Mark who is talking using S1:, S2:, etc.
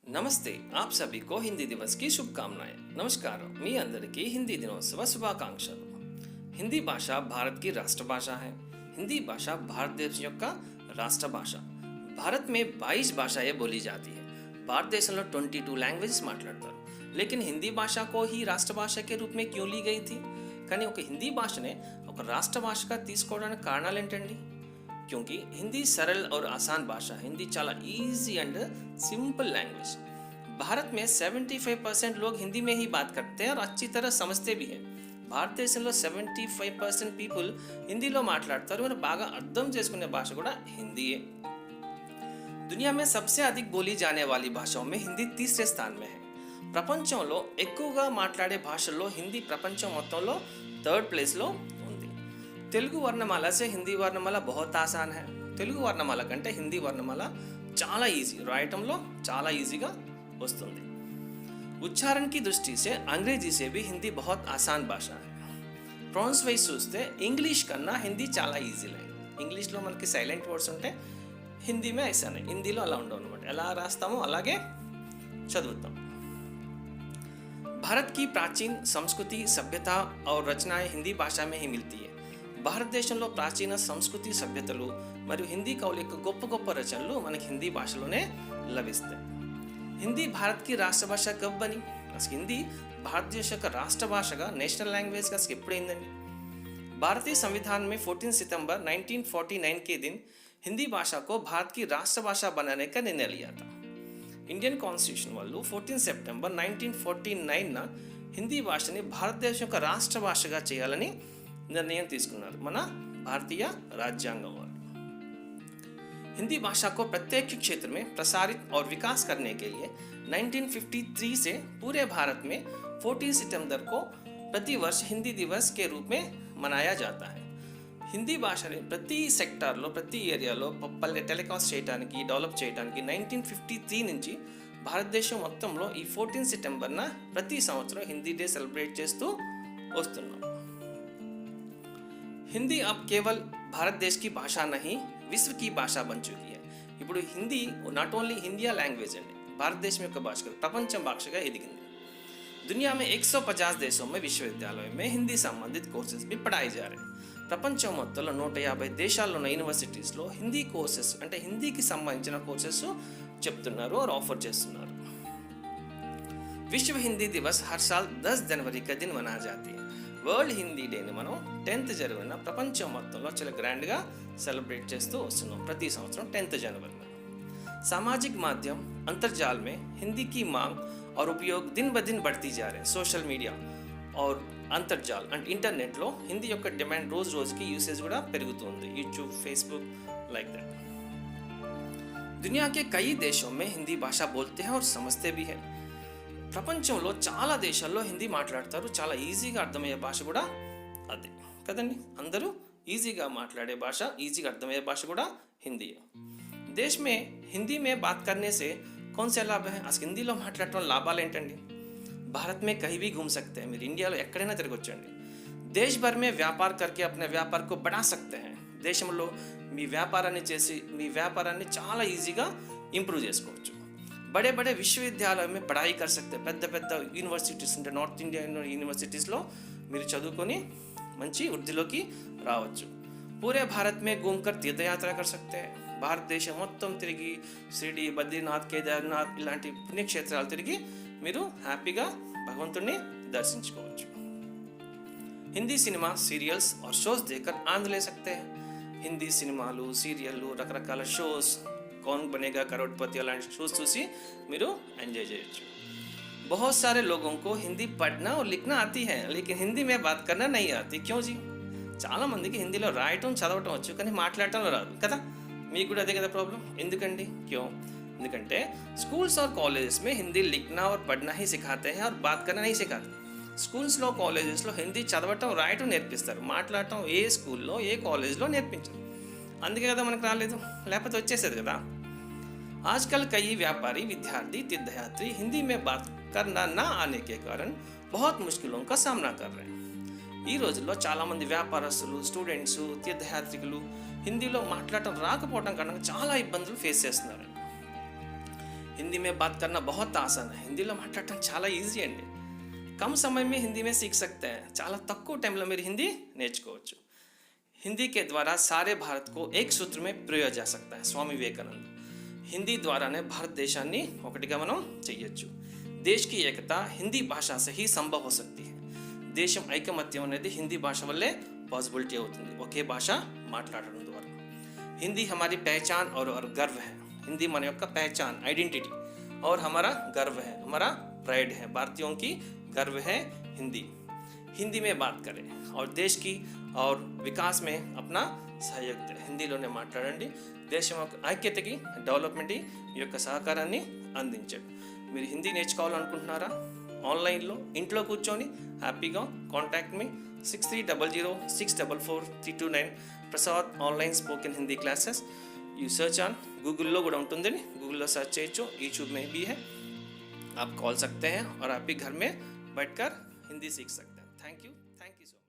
S1: नमस्ते। आप सभी को हिंदी दिवस की शुभकामनाएं। नमस्कार। मी अंदरिकी हिंदी दिनोत्सव శుభాకాంక్షలు। हिंदी भाषा भारत की राष्ट्रभाषा है। हिंदी भाषा भारत देश యొక్క రాష్ట్ర భాష। भारत में 22 భాషాएं बोली जाती है। భారతదేశంలో 22 లాంగ్వేజెస్ మాట్లాడతారు। लेकिन हिंदी भाषा को ही రాష్ట్రభాష के रूप में क्यों ली गई थी? కానీ ఒక హిందీ భాషనే ఒక రాష్ట్ర భాషగా తీసుకోవడానికి కారణాలు ఏంటండి? क्योंकि हिंदी सरल और आसान भाषा है। हिंदी चाला easy and simple language. Bharat में 75% लोग हिंदी में ही बात करते हैं और अच्छी तरह समझते भी हैं। భారతదేశంలో 75% పీపుల్ హిందీలో మాట్లాడతారు మరి బాగా అర్థం చేసుకునే భాష కూడా హిందీయే। दुनिया में सबसे अधिक बोली जाने वाली भाषाओं में हिंदी तीसरे स्थान में है। ప్రపంచంలో ఎక్కువగా మాట్లాడే భాషల్లో హిందీ ప్రపంచం మొత్తంలో థర్డ్ ప్లేస్లో ఉంది। తెలుగు వర్ణమాల से हिंदी వర్ణమాల बहुत आसान है। తెలుగు వర్ణమాల కంటే హిందీ వర్ణమాల చాలా ఈజీ, రాయటంలో చాలా ఈజీగా వస్తుంది। उच्चारण की दृष्टि से अंग्रेजी से भी हिंदी बहुत आसान भाषा है। ప్రొనౌన్స్ వైజ్ చూస్తే ఇంగ్లీష్ కన్నా హిందీ చాలా ఈజీ లైన్। ఇంగ్లీష్లో మనకి సైలెంట్ వర్డ్స్ ఉంటే हिंदी में ऐसा नहीं, హిందీలో అలా ఉండవు అనమాట। ఎలా రాస్తామో అలాగే చదువుతాం। भारत की प्राचीन संस्कृति, सभ्यता और रचनाएं हिंदी भाषा में ही मिलती है। భారతదేశంలో ప్రాచీన సంస్కృతి, సభ్యతలు మరియు హిందీ కవుల యొక్క గొప్ప గొప్ప రచనలు మనకి హిందీ భాషలోనే లభిస్తాయి। हिंदी भारत की राष्ट्रभाषा कब बनी? అసలు హిందీ భారతదేశ యొక్క రాష్ట్ర భాషగా, నేషనల్ లాంగ్వేజ్గా అసలు ఎప్పుడైందండి? भारतीय संविधान में 14 सितंबर 1949 के दिन हिंदी भाषा को भारत की राष्ट्रभाषा बनाने का निर्णय लिया था। ఇండియన్ కాన్స్టిట్యూషన్ వాళ్ళు 14 సెప్టెంబర్ 1949న హిందీ భాషని భారతదేశం యొక్క రాష్ట్ర భాషగా చేయాలని నిర్ణయం తీసుకున్నారు మన భారతీయ రాజ్యాంగం వాళ్ళు। हिंदी भाषा को प्रत्येक क्षेत्र में प्रसारित और विकास करने के लिए 1953 से पूरे भारत में 14 सितंबर को प्रतिवर्ष हिंदी दिवस के रूप में मनाया जाता है। హిందీ భాషని ప్రతి సెక్టార్లో, ప్రతి ఏరియాలో పల్లె టెలికాస్ట్ చేయడానికి, డెవలప్ చేయడానికి 1953 నుంచి భారతదేశం మొత్తంలో ఈ 14 సెప్టెంబర్న ప్రతి సంవత్సరం హిందీ డే సెలబ్రేట్ చేస్తూ వస్తున్నాం। हिंदी अब केवल भारत देश की भाषा नहीं, विश्व की भाषा बन चुकी है। ఇప్పుడు Hindi not only India language అండి, భారతదేశం యొక్క భాష ప్రపంచం భాషగా ఎదిగింది। दुनिया में 150 देशों में विश्वविद्यालयों में हिंदी संबंधित कोर्सेज भी पढ़ाए जा रहे हैं। ప్రపంచం మొత్తంలో 150 దేశాల్లో ఉన్న యూనివర్సిటీస్లో హిందీ కోర్సెస్ అంటే హిందీకి సంబంధించిన కోర్సెస్ చెప్తున్నారు और ఆఫర్ చేస్తున్నారు। విశ్వ హిందీ దివస్ హర్ సాల్ 10 जनवरी का दिन मनाया जाती है। వరల్డ్ హిందీ డేని మనం 10th జనవరిన ప్రపంచం మొత్తంలో చాలా గ్రాండ్గా సెలబ్రేట్ చేస్తూ వస్తున్నాం ప్రతి సంవత్సరం 10th जनवरी। सामाजिक माध्यम अंतर्जाल में हिंदी की मांग और उपयोग दिन ब दिन बढ़ती जा रहे हैं। सोशल मीडिया और अंतर्जाल అండ్ ఇంటర్నెట్లో హిందీ యొక్క డిమాండ్ రోజు రోజుకి యూసేజ్ కూడా పెరుగుతుంది। YouTube, Facebook like that. दुनिया के कई देशों में हिंदी भाषा बोलते हैं और समझते भी हैं। ప్రపంచంలో చాలా దేశాల్లో హిందీ మాట్లాడతారు, చాలా ఈజీగా అర్థమయ్యే భాష కూడా అదే కదండి। అందరూ ఈజీగా మాట్లాడే భాష, ఈజీగా అర్థమయ్యే భాష కూడా హిందీ। देश में हिंदी में बात करने से कौन से लाभ हैं? అసలు హిందీలో మాట్లాడటం లాభాలు ఏంటండి? भारत में कहीं भी घूम सकते हैं, మీరు ఇండియాలో ఎక్కడైనా తిరగొచ్చండి। देश भर में व्यापार करके अपने व्यापार को बढ़ा सकते हैं। దేశంలో మీ వ్యాపారాన్ని చేసి మీ వ్యాపారాన్ని చాలా ఈజీగా ఇంప్రూవ్ చేసుకోవచ్చు। बड़े बड़े विश्वविद्यालयों में पढ़ाई कर सकते हैं। పెద్ద పెద్ద యూనివర్సిటీస్ అంటే నార్త్ ఇండియా యూనివర్సిటీస్లో మీరు చదువుకొని మంచి వృద్ధిలోకి రావచ్చు। पूरे भारत में घूमकर तीर्थ यात्रा कर सकते हैं। భారతదేశం మొత్తం తిరిగి షిరిడి, బద్రీనాథ్, కేదార్నాథ్ ఇలాంటి పుణ్యక్షేత్రాలు తిరిగి మీరు హ్యాపీగా భగవంతుడిని దర్శించుకోవచ్చు। హిందీ సినిమా, సీరియల్స్ और शोज देखकर आनंद ले सकते हैं। హిందీ సినిమాలు, సీరియళ్ళు, రకరకాల షోస్, कौन बनेगा करोड़पति అలాంటి షోస్ చూసి మీరు ఎంజాయ్ చేయొచ్చు। बहुत सारे लोगों को हिंदी पढ़ना और लिखना आती है, लेकिन हिंदी में बात करना नहीं आती। क्यों जी? చాలా మందికి హిందీలో రాయటం, చదవటం వచ్చు కానీ మాట్లాడటం రాదు కదా। మీకు కూడా అదే కదా ప్రాబ్లం। ఎందుకండి? క్యూ? ఎందుకంటే స్కూల్స్ और कॉलेजेस में हिंदी लिखना और पढ़ना ही सिखाते हैं और बात करना नहीं सिखाते। స్కూల్స్లో, కాలేజెస్లో హిందీ చదవటం, రాయటం నేర్పిస్తారు, మాట్లాడటం ఏ స్కూల్లో, ఏ కాలేజ్లో నేర్పించరు। అందుకే కదా మనకు రాలేదు, లేకపోతే వచ్చేసేది కదా। आजकल कई व्यापारी, विद्यार्थी, तीर्थयात्री हिंदी में बात करना ना आने के कारण बहुत मुश्किलों का सामना कर रहे हैं। ఈ రోజుల్లో చాలామంది వ్యాపారస్తులు, స్టూడెంట్స్, తీర్థయాత్రికులు హిందీలో మాట్లాడటం రాకపోవడం కారణంగా చాలా ఇబ్బందులు ఫేస్ చేస్తున్నారు। హిందీ में बात करना बहुत आसान है. హిందీలో మాట్లాడటం చాలా ఈజీ అండి. कम समय में हिंदी में सीख सकते हैं. చాలా తక్కువ టైంలో మీరు హిందీ నేర్చుకోవచ్చు. हिंदी के द्वारा सारे भारत को एक सूत्र में पिरोया जा सकता है. स्वामी विवेकानंद. హిందీ ద్వారానే భారతదేశాన్ని ఒకటిగా మనం చెయ్యొచ్చు. దేశ్ की एकता हिंदी भाषा से ही संभव हो सकती है. దేశం ఐకమత్యం అనేది హిందీ భాష వల్లే పాసిబిలిటీ అవుతుంది, ఒకే భాష మాట్లాడడం ద్వారా. हिंदी हमारी पहचान और गर्व है. हिंदी మన యొక్క पहचान आइडेंटिटी और हमारा गर्व है, हमारा प्राइड है. भारतीयों की गर्व है हिंदी. हिंदी में बात करें और देश की और विकास में अपना सहयोग दें. హిందీలోనే మాట్లాడండి. దేశం యొక్క ఐక్యతకి, డెవలప్మెంట్కి ఈ యొక్క సహకారాన్ని అందించండి. మీరు హిందీ నేర్చుకోవాలనుకుంటున్నారా? ఆన్లైన్లో ఇంట్లో కూర్చొని హ్యాపీగా కాంటాక్ట్ మీ 6300644329 Prasad online spoken Hindi classes. You search on Google కూడా ఉంటుందండి, गूगल सर्च చేయొచ్చు. यूट्यूब में भी है, आप कॉल सकते हैं और आप भी घर में बैठकर हिंदी सीख सकते हैं. Thank you so much.